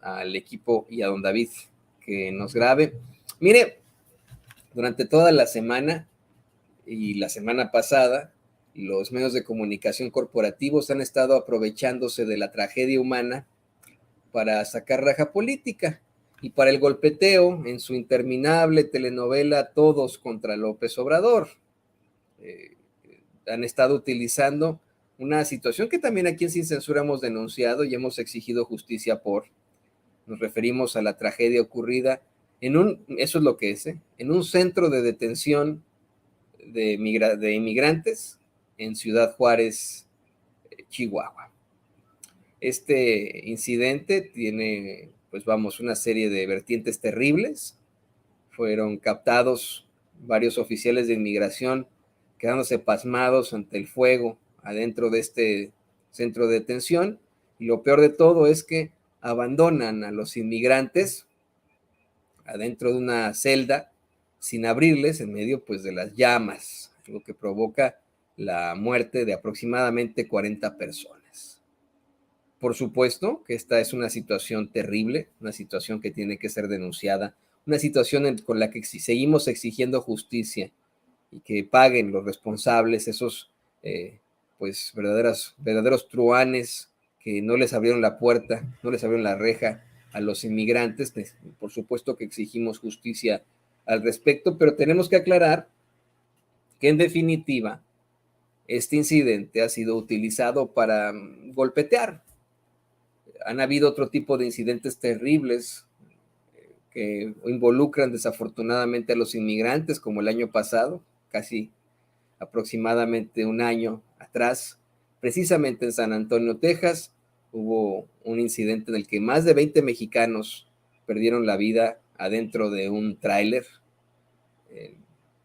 al equipo y a don David que nos grabe. Mire, durante toda la semana y la semana pasada, los medios de comunicación corporativos han estado aprovechándose de la tragedia humana para sacar raja política y para el golpeteo en su interminable telenovela Todos contra López Obrador. Han estado utilizando una situación que también aquí en Sin Censura hemos denunciado y hemos exigido justicia por. Nos referimos a la tragedia ocurrida eso es lo que es, en un centro de detención de inmigrantes en Ciudad Juárez, Chihuahua. Este incidente tiene, pues vamos, una serie de vertientes terribles. Fueron captados varios oficiales de inmigración quedándose pasmados ante el fuego adentro de este centro de detención. Y lo peor de todo es que abandonan a los inmigrantes adentro de una celda sin abrirles en medio pues de las llamas, lo que provoca la muerte de aproximadamente 40 personas. Por supuesto que esta es una situación terrible, una situación que tiene que ser denunciada, una situación con la que seguimos exigiendo justicia y que paguen los responsables esos pues verdaderos truanes que no les abrieron la puerta, no les abrieron la reja a los inmigrantes. Por supuesto que exigimos justicia al respecto, pero tenemos que aclarar que en definitiva este incidente ha sido utilizado para golpetear. Han habido otro tipo de incidentes terribles que involucran desafortunadamente a los inmigrantes, como el año pasado, casi aproximadamente un año atrás, precisamente en San Antonio, Texas, hubo un incidente en el que más de 20 mexicanos perdieron la vida adentro de un tráiler.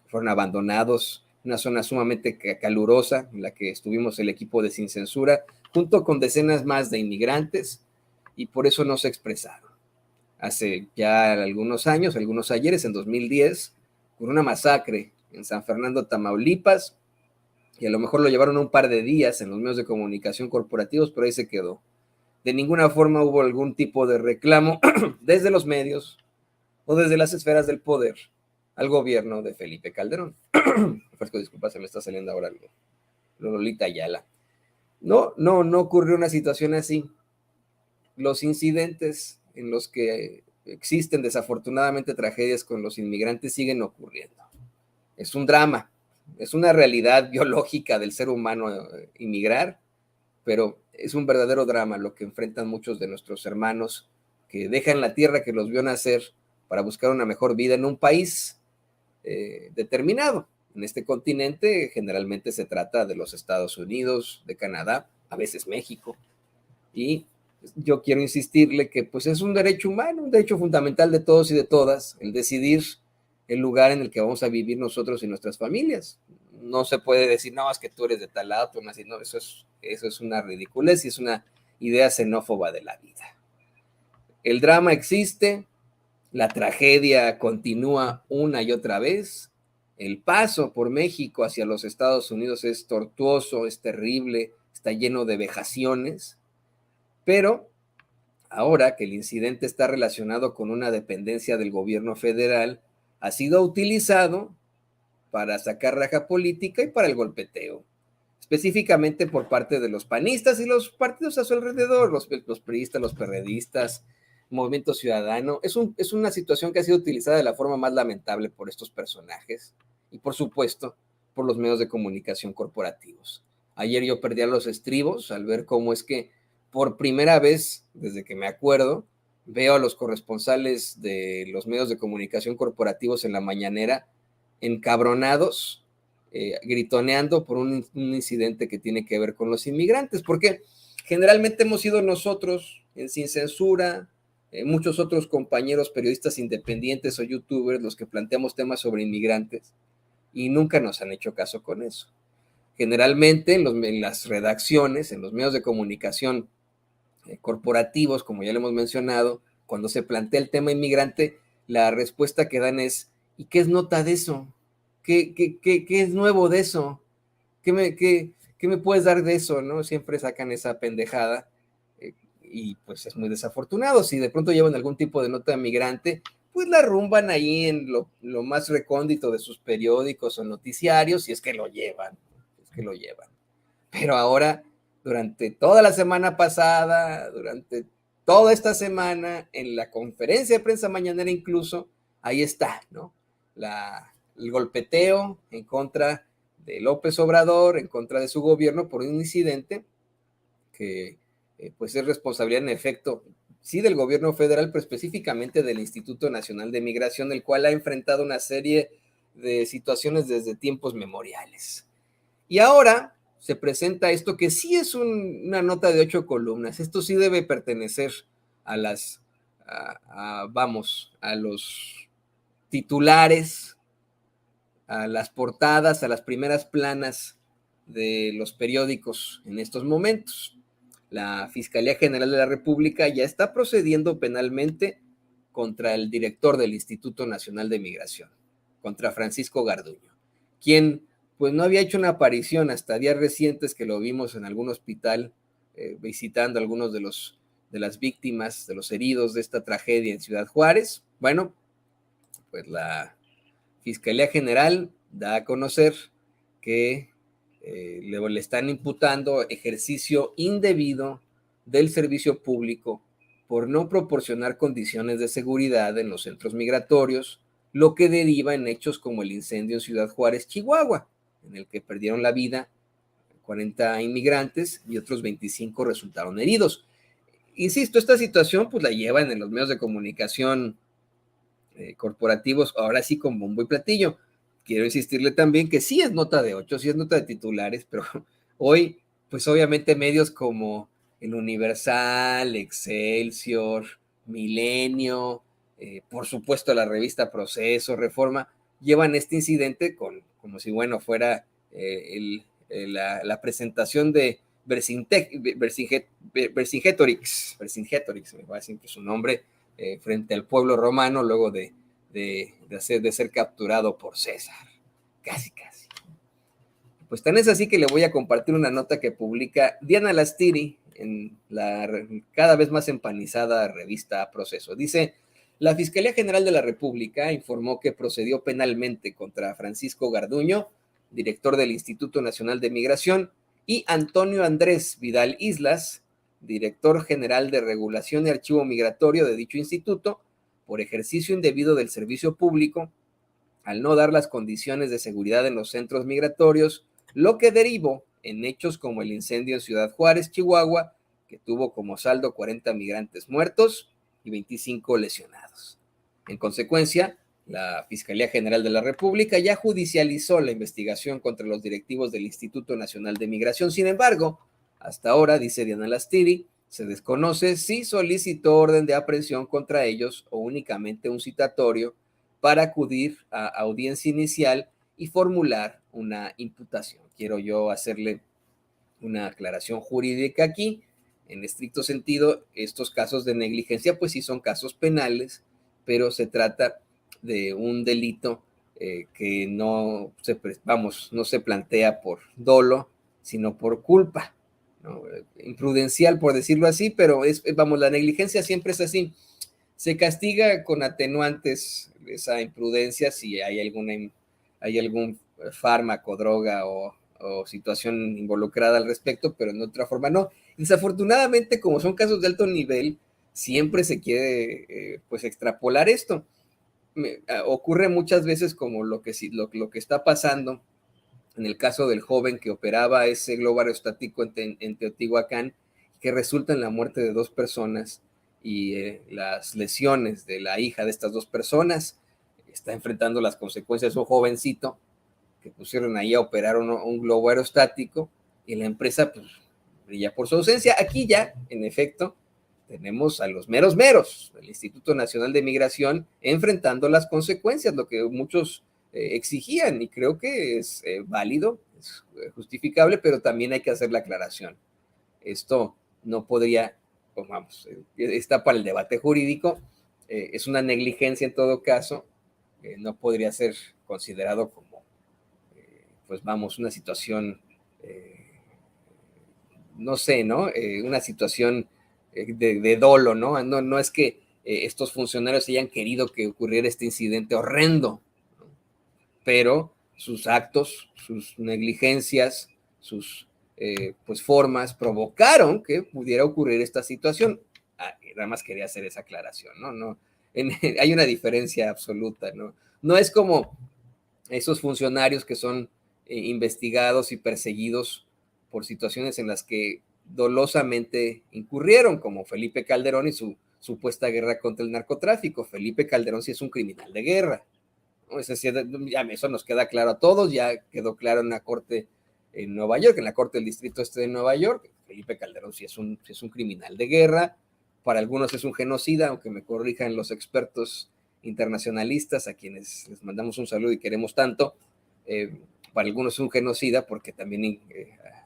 Fueron abandonados, una zona sumamente calurosa en la que estuvimos el equipo de Sin Censura, junto con decenas más de inmigrantes, y por eso no se expresaron. Hace ya algunos años, algunos ayeres, en 2010, con una masacre en San Fernando, Tamaulipas, y a lo mejor lo llevaron un par de días en los medios de comunicación corporativos, pero ahí se quedó. De ninguna forma hubo algún tipo de reclamo desde los medios o desde las esferas del poder al gobierno de Felipe Calderón. Ofrezco disculpas, se me está saliendo ahora Lolita Ayala. No ocurrió una situación así. Los incidentes en los que existen desafortunadamente tragedias con los inmigrantes siguen ocurriendo. Es un drama, es una realidad biológica del ser humano inmigrar, pero es un verdadero drama lo que enfrentan muchos de nuestros hermanos que dejan la tierra que los vio nacer para buscar una mejor vida en un país determinado. En este continente generalmente se trata de los Estados Unidos, de Canadá, a veces México, y yo quiero insistirle que pues es un derecho humano, un derecho fundamental de todos y de todas, el decidir el lugar en el que vamos a vivir nosotros y nuestras familias. No se puede decir, no, es que tú eres de tal lado, tú no, eso es una ridiculez y es una idea xenófoba de la vida. El drama existe, la tragedia continúa una y otra vez, el paso por México hacia los Estados Unidos es tortuoso, es terrible, está lleno de vejaciones, pero ahora que el incidente está relacionado con una dependencia del gobierno federal, ha sido utilizado para sacar raja política y para el golpeteo, específicamente por parte de los panistas y los partidos a su alrededor, los priistas, los perredistas, Movimiento Ciudadano. Es una situación que ha sido utilizada de la forma más lamentable por estos personajes y, por supuesto, por los medios de comunicación corporativos. Ayer yo perdí los estribos al ver cómo es que por primera vez, desde que me acuerdo, veo a los corresponsales de los medios de comunicación corporativos en la mañanera encabronados, gritoneando por un incidente que tiene que ver con los inmigrantes, porque generalmente hemos sido nosotros en Sin Censura, muchos otros compañeros periodistas independientes o youtubers los que planteamos temas sobre inmigrantes y nunca nos han hecho caso con eso. Generalmente en las redacciones, en los medios de comunicación corporativos, como ya lo hemos mencionado, cuando se plantea el tema inmigrante, la respuesta que dan es, ¿y qué es nota de eso? ¿Qué es nuevo de eso? ¿Qué me puedes dar de eso? ¿No? Siempre sacan esa pendejada y pues es muy desafortunado. Si de pronto llevan algún tipo de nota migrante, pues la rumban ahí en lo más recóndito de sus periódicos o noticiarios, si es que lo llevan, Pero ahora, durante toda la semana pasada, durante toda esta semana, en la conferencia de prensa mañanera incluso, ahí está, ¿no? El golpeteo en contra de López Obrador, en contra de su gobierno por un incidente que pues es responsabilidad en efecto, sí del gobierno federal, pero específicamente del Instituto Nacional de Migración, el cual ha enfrentado una serie de situaciones desde tiempos memoriales. Y ahora se presenta esto que sí es una nota de 8 columnas. Esto sí debe pertenecer a a los titulares, a las portadas, a las primeras planas de los periódicos en estos momentos. La Fiscalía General de la República ya está procediendo penalmente contra el director del Instituto Nacional de Migración, contra Francisco Garduño, quien pues no había hecho una aparición hasta días recientes que lo vimos en algún hospital visitando a algunos de las víctimas, de los heridos de esta tragedia en Ciudad Juárez. Bueno, pues la Fiscalía General da a conocer que le están imputando ejercicio indebido del servicio público por no proporcionar condiciones de seguridad en los centros migratorios, lo que deriva en hechos como el incendio en Ciudad Juárez, Chihuahua, en el que perdieron la vida 40 inmigrantes y otros 25 resultaron heridos. Insisto, esta situación pues la llevan en los medios de comunicación corporativos, ahora sí con bombo y platillo. Quiero insistirle también que sí es nota de 8, sí es nota de titulares, pero hoy, pues obviamente medios como El Universal, Excelsior, Milenio, por supuesto la revista Proceso, Reforma, llevan este incidente como si, bueno, fuera la presentación de Vercingetorix, me va a decir su nombre, frente al pueblo romano luego de ser capturado por César. Casi. Pues tan es así que le voy a compartir una nota que publica Diana Lastiri en la cada vez más empanizada revista Proceso. Dice, la Fiscalía General de la República informó que procedió penalmente contra Francisco Garduño, director del Instituto Nacional de Migración, y Antonio Andrés Vidal Islas, director general de Regulación y Archivo Migratorio de dicho instituto, por ejercicio indebido del servicio público, al no dar las condiciones de seguridad en los centros migratorios, lo que derivó en hechos como el incendio en Ciudad Juárez, Chihuahua, que tuvo como saldo 40 migrantes muertos y 25 lesionados. En consecuencia, la Fiscalía General de la República ya judicializó la investigación contra los directivos del Instituto Nacional de Migración. Sin embargo, hasta ahora, dice Diana Lastiri, se desconoce si solicitó orden de aprehensión contra ellos o únicamente un citatorio para acudir a audiencia inicial y formular una imputación. Quiero yo hacerle una aclaración jurídica aquí. En estricto sentido, estos casos de negligencia, pues sí son casos penales, pero se trata de un delito que no se plantea por dolo, sino por culpa, ¿no? Imprudencial, por decirlo así, pero la negligencia siempre es así. Se castiga con atenuantes esa imprudencia si hay algún fármaco, droga o situación involucrada al respecto, pero en otra forma no. Desafortunadamente, como son casos de alto nivel, siempre se quiere pues extrapolar esto. Ocurre muchas veces como lo que está pasando en el caso del joven que operaba ese globo aerostático en Teotihuacán, que resulta en la muerte de 2 personas y las lesiones de la hija de estas 2 personas. Está enfrentando las consecuencias de un jovencito que pusieron ahí a operar un globo aerostático y la empresa pues brilla por su ausencia. Aquí ya, en efecto, tenemos a los meros, el Instituto Nacional de Migración enfrentando las consecuencias, lo que muchos exigían, y creo que es válido, es justificable, pero también hay que hacer la aclaración. Esto no podría, pues vamos, está para el debate jurídico, es una negligencia en todo caso, no podría ser considerado como, pues vamos, una situación, no sé, ¿no? Una situación de dolo, ¿no? No es que estos funcionarios hayan querido que ocurriera este incidente horrendo, ¿no? Pero sus actos, sus negligencias, sus pues formas provocaron que pudiera ocurrir esta situación. Nada más quería hacer esa aclaración, ¿no? Hay una diferencia absoluta, ¿no? No es como esos funcionarios que son investigados y perseguidos por situaciones en las que dolosamente incurrieron, como Felipe Calderón y su supuesta guerra contra el narcotráfico. Felipe Calderón sí es un criminal de guerra, ¿no? Es decir, ya eso nos queda claro a todos, ya quedó claro en la corte en Nueva York, en la corte del distrito este de Nueva York. Felipe Calderón sí es un criminal de guerra, para algunos es un genocida, aunque me corrijan los expertos internacionalistas, a quienes les mandamos un saludo y queremos tanto. Para algunos es un genocida porque también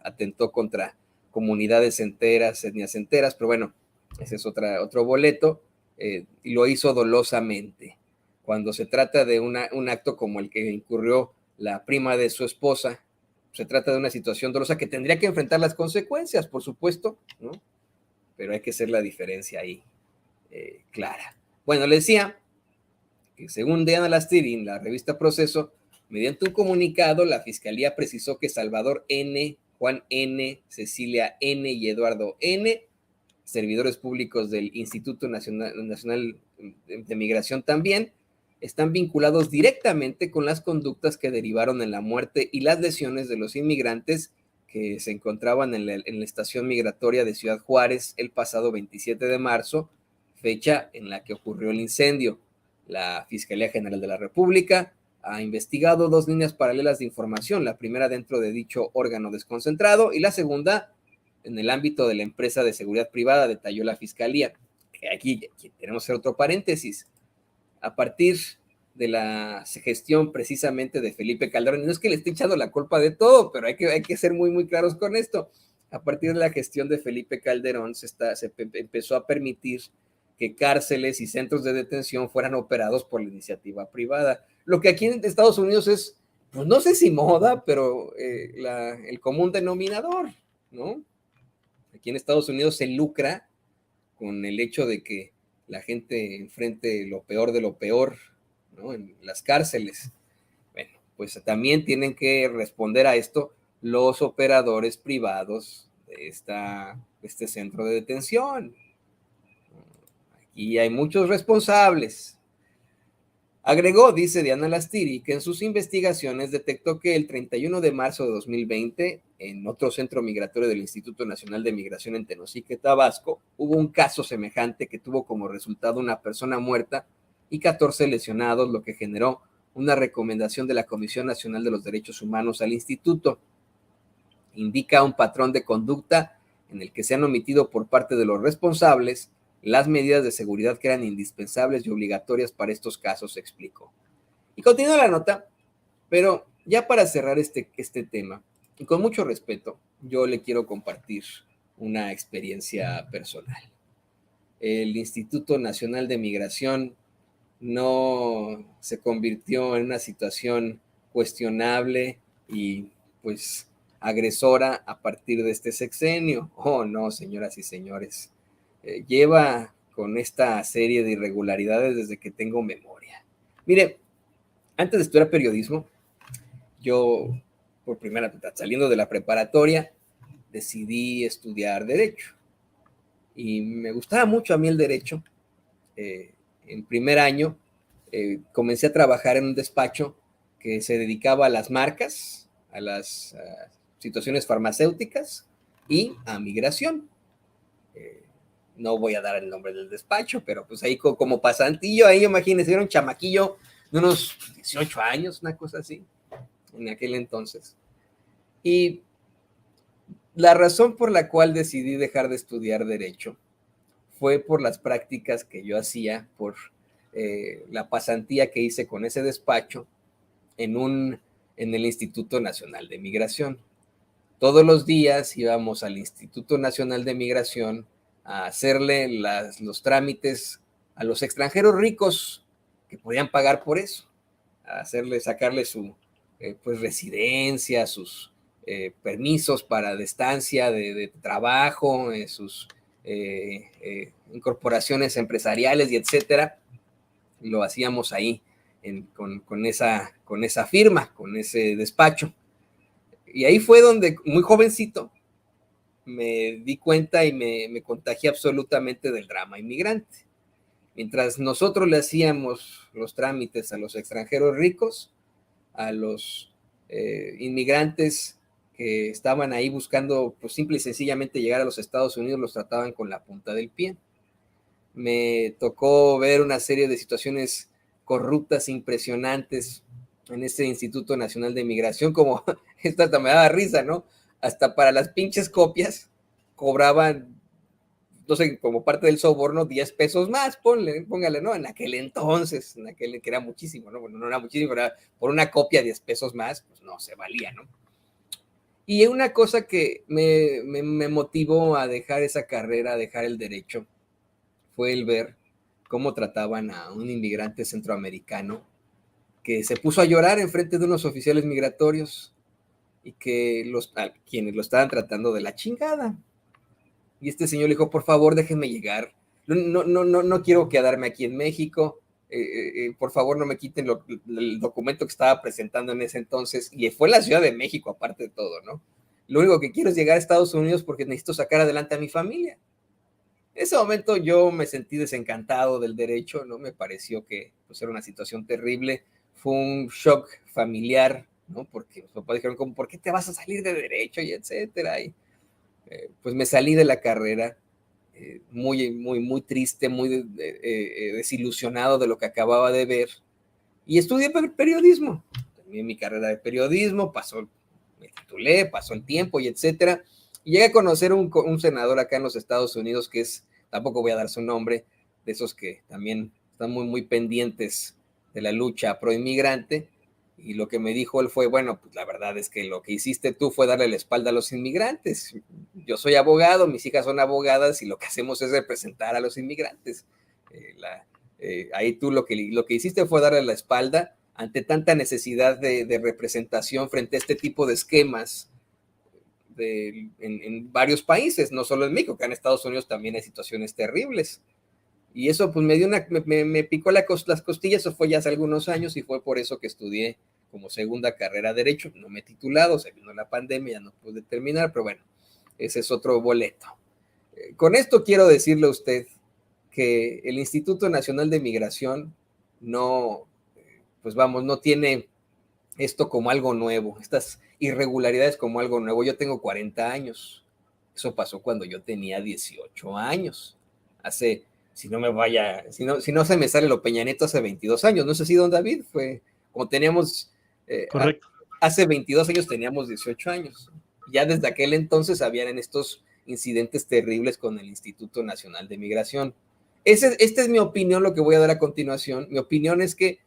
atentó contra comunidades enteras, etnias enteras, pero bueno, ese es otro boleto, y lo hizo dolosamente. Cuando se trata de un acto como el que incurrió la prima de su esposa, se trata de una situación dolosa que tendría que enfrentar las consecuencias, por supuesto, ¿no? Pero hay que hacer la diferencia ahí clara. Bueno, le decía que según Diana Lastiri, en la revista Proceso, mediante un comunicado, la Fiscalía precisó que Salvador N., Juan N., Cecilia N. y Eduardo N., servidores públicos del Instituto Nacional de Migración también, están vinculados directamente con las conductas que derivaron en la muerte y las lesiones de los inmigrantes que se encontraban en la estación migratoria de Ciudad Juárez el pasado 27 de marzo, fecha en la que ocurrió el incendio. La Fiscalía General de la República ha investigado 2 líneas paralelas de información, la primera dentro de dicho órgano desconcentrado y la segunda en el ámbito de la empresa de seguridad privada, detalló la Fiscalía. Aquí tenemos que hacer otro paréntesis. A partir de la gestión precisamente de Felipe Calderón, no es que le esté echando la culpa de todo, pero hay que ser muy, muy claros con esto. A partir de la gestión de Felipe Calderón se empezó a permitir que cárceles y centros de detención fueran operados por la iniciativa privada. Lo que aquí en Estados Unidos es, pues no sé si moda, pero el común denominador, ¿no? Aquí en Estados Unidos se lucra con el hecho de que la gente enfrente lo peor de lo peor, ¿no? En las cárceles. Bueno, pues también tienen que responder a esto los operadores privados de este centro de detención. Aquí hay muchos responsables. Agregó, dice Diana Lastiri, que en sus investigaciones detectó que el 31 de marzo de 2020, en otro centro migratorio del Instituto Nacional de Migración en Tenosique, Tabasco, hubo un caso semejante que tuvo como resultado una persona muerta y 14 lesionados, lo que generó una recomendación de la Comisión Nacional de los Derechos Humanos al instituto. Indica un patrón de conducta en el que se han omitido por parte de los responsables las medidas de seguridad que eran indispensables y obligatorias para estos casos, explicó. Y continúa la nota, pero ya para cerrar este tema, y con mucho respeto, yo le quiero compartir una experiencia personal. El Instituto Nacional de Migración no se convirtió en una situación cuestionable y pues agresora a partir de este sexenio. Oh, no, señoras y señores. Lleva con esta serie de irregularidades desde que tengo memoria. Mire, antes de estudiar periodismo, yo por primera vez, saliendo de la preparatoria, decidí estudiar Derecho. Y me gustaba mucho a mí el Derecho. En primer año comencé a trabajar en un despacho que se dedicaba a las marcas, a las situaciones farmacéuticas y a migración. No voy a dar el nombre del despacho, pero pues ahí como pasantillo, ahí imagínense, era un chamaquillo de unos 18 años, una cosa así, en aquel entonces. Y la razón por la cual decidí dejar de estudiar Derecho fue por las prácticas que yo hacía, por la pasantía que hice con ese despacho en el Instituto Nacional de Migración. Todos los días íbamos al Instituto Nacional de Migración a hacerle los trámites a los extranjeros ricos que podían pagar por eso, a sacarle su pues residencia, sus permisos de estancia, de trabajo, sus incorporaciones empresariales y etcétera, lo hacíamos ahí con esa firma, con ese despacho. Y ahí fue donde, muy jovencito, me di cuenta y me contagié absolutamente del drama inmigrante. Mientras nosotros le hacíamos los trámites a los extranjeros ricos, a los inmigrantes que estaban ahí buscando, pues simple y sencillamente llegar a los Estados Unidos, los trataban con la punta del pie. Me tocó ver una serie de situaciones corruptas impresionantes en este Instituto Nacional de Migración, como esta hasta me daba risa, ¿no? Hasta para las pinches copias cobraban, no sé, como parte del soborno, 10 pesos más, póngale, ¿no? En aquel entonces, que era muchísimo, ¿no? Bueno, no era muchísimo, era por una copia 10 pesos más, pues no, se valía, ¿no? Y una cosa que me motivó a dejar esa carrera, a dejar el derecho, fue el ver cómo trataban a un inmigrante centroamericano que se puso a llorar en frente de unos oficiales migratorios y que quienes lo estaban tratando de la chingada. Y este señor le dijo, por favor, déjenme llegar. No quiero quedarme aquí en México. Por favor, no me quiten el documento que estaba presentando en ese entonces. Y fue en la Ciudad de México, aparte de todo, ¿no? Lo único que quiero es llegar a Estados Unidos porque necesito sacar adelante a mi familia. En ese momento yo me sentí desencantado del derecho, ¿no? Me pareció que pues, era una situación terrible. Fue un shock familiar, ¿no? Porque los papás dijeron, como, ¿por qué te vas a salir de derecho? Y etcétera. Y pues me salí de la carrera muy triste, muy desilusionado de lo que acababa de ver. Y estudié periodismo. Terminé mi carrera de periodismo, me titulé, pasó el tiempo y etcétera. Y llegué a conocer un senador acá en los Estados Unidos que tampoco voy a dar su nombre, de esos que también están muy pendientes de la lucha pro inmigrante. Y lo que me dijo él fue, bueno, pues la verdad es que lo que hiciste tú fue darle la espalda a los inmigrantes. Yo soy abogado, mis hijas son abogadas y lo que hacemos es representar a los inmigrantes. Ahí tú lo que hiciste fue darle la espalda ante tanta necesidad de representación frente a este tipo de esquemas en varios países, no solo en México, que en Estados Unidos también hay situaciones terribles. Y eso pues me picó las costillas, eso fue ya hace algunos años y fue por eso que estudié como segunda carrera Derecho. No me he titulado, se vino la pandemia, ya no pude terminar, pero bueno, ese es otro boleto. Con esto quiero decirle a usted que el Instituto Nacional de Migración no tiene esto como algo nuevo, estas irregularidades como algo nuevo. Yo tengo 40 años, eso pasó cuando yo tenía 18 años, si no se me sale lo Peña Nieto hace 22 años, no sé si don David fue, como teníamos, correcto. Hace 22 años teníamos 18 años, ya desde aquel entonces habían estos incidentes terribles con el Instituto Nacional de Migración. Esta es mi opinión, lo que voy a dar a continuación. Mi opinión es que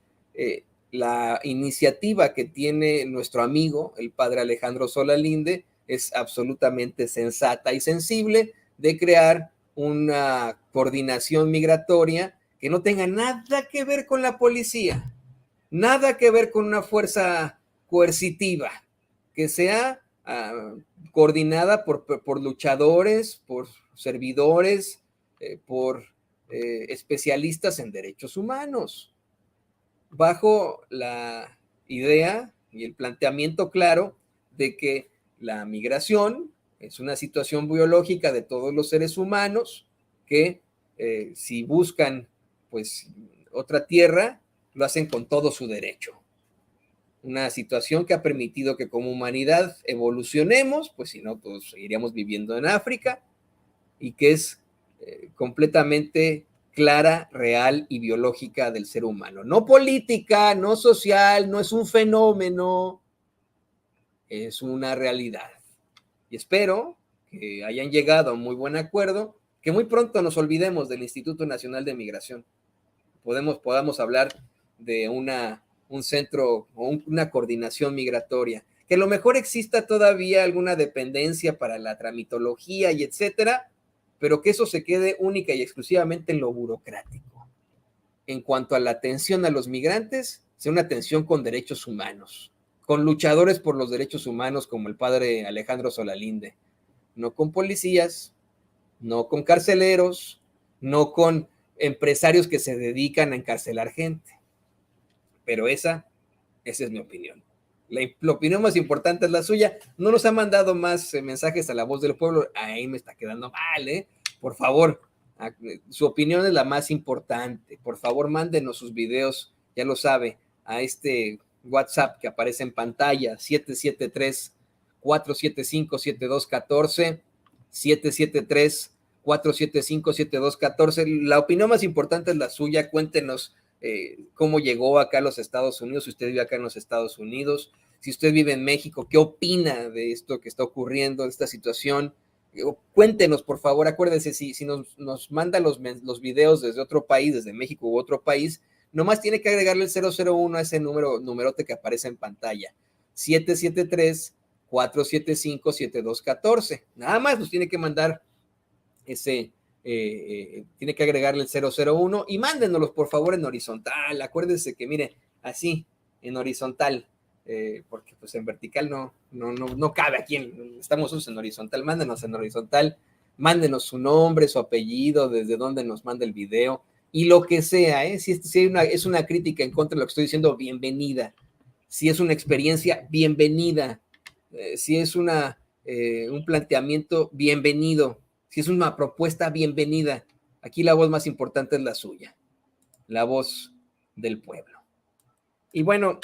la iniciativa que tiene nuestro amigo, el padre Alejandro Solalinde, es absolutamente sensata y sensible de crear una coordinación migratoria que no tenga nada que ver con la policía, nada que ver con una fuerza coercitiva, que sea coordinada por luchadores, por servidores, por especialistas en derechos humanos, bajo la idea y el planteamiento claro de que la migración es una situación biológica de todos los seres humanos que si buscan pues otra tierra, lo hacen con todo su derecho. Una situación que ha permitido que como humanidad evolucionemos, pues si no, pues seguiríamos viviendo en África, y que es completamente clara, real y biológica del ser humano. No política, no social, no es un fenómeno, es una realidad. Y espero que hayan llegado a un muy buen acuerdo, que muy pronto nos olvidemos del Instituto Nacional de Migración. Podamos hablar de un centro o una coordinación migratoria, que a lo mejor exista todavía alguna dependencia para la tramitología y etcétera, pero que eso se quede única y exclusivamente en lo burocrático. En cuanto a la atención a los migrantes, sea una atención con derechos humanos, con luchadores por los derechos humanos como el padre Alejandro Solalinde, no con policías, no con carceleros, no con empresarios que se dedican a encarcelar gente. Pero esa es mi opinión. La opinión más importante es la suya. No nos ha mandado más mensajes a La Voz del Pueblo. Ahí me está quedando mal, ¿eh? Por favor, su opinión es la más importante. Por favor, mándenos sus videos, ya lo sabe, a este WhatsApp que aparece en pantalla, 773-475-7214, 773-475-7214. La opinión más importante es la suya. Cuéntenos cómo llegó acá a los Estados Unidos, si usted vive acá en los Estados Unidos, si usted vive en México, ¿qué opina de esto que está ocurriendo, de esta situación? Cuéntenos, por favor. Acuérdense, si nos manda los videos desde otro país, desde México u otro país, nomás tiene que agregarle el 001 a ese numerote que aparece en pantalla, 773-475-7214. Nada más nos tiene que mandar ese, tiene que agregarle el 001 y mándenoslos, por favor, en horizontal. Acuérdense que, mire, así, en horizontal, porque pues en vertical no cabe aquí, estamos en horizontal. Mándenos en horizontal, mándenos su nombre, su apellido, desde dónde nos manda el video y lo que sea, si es una crítica en contra de lo que estoy diciendo, bienvenida. Si es una experiencia, bienvenida. Si es un planteamiento, bienvenido. Si es una propuesta, bienvenida. Aquí la voz más importante es la suya, la voz del pueblo. Y bueno,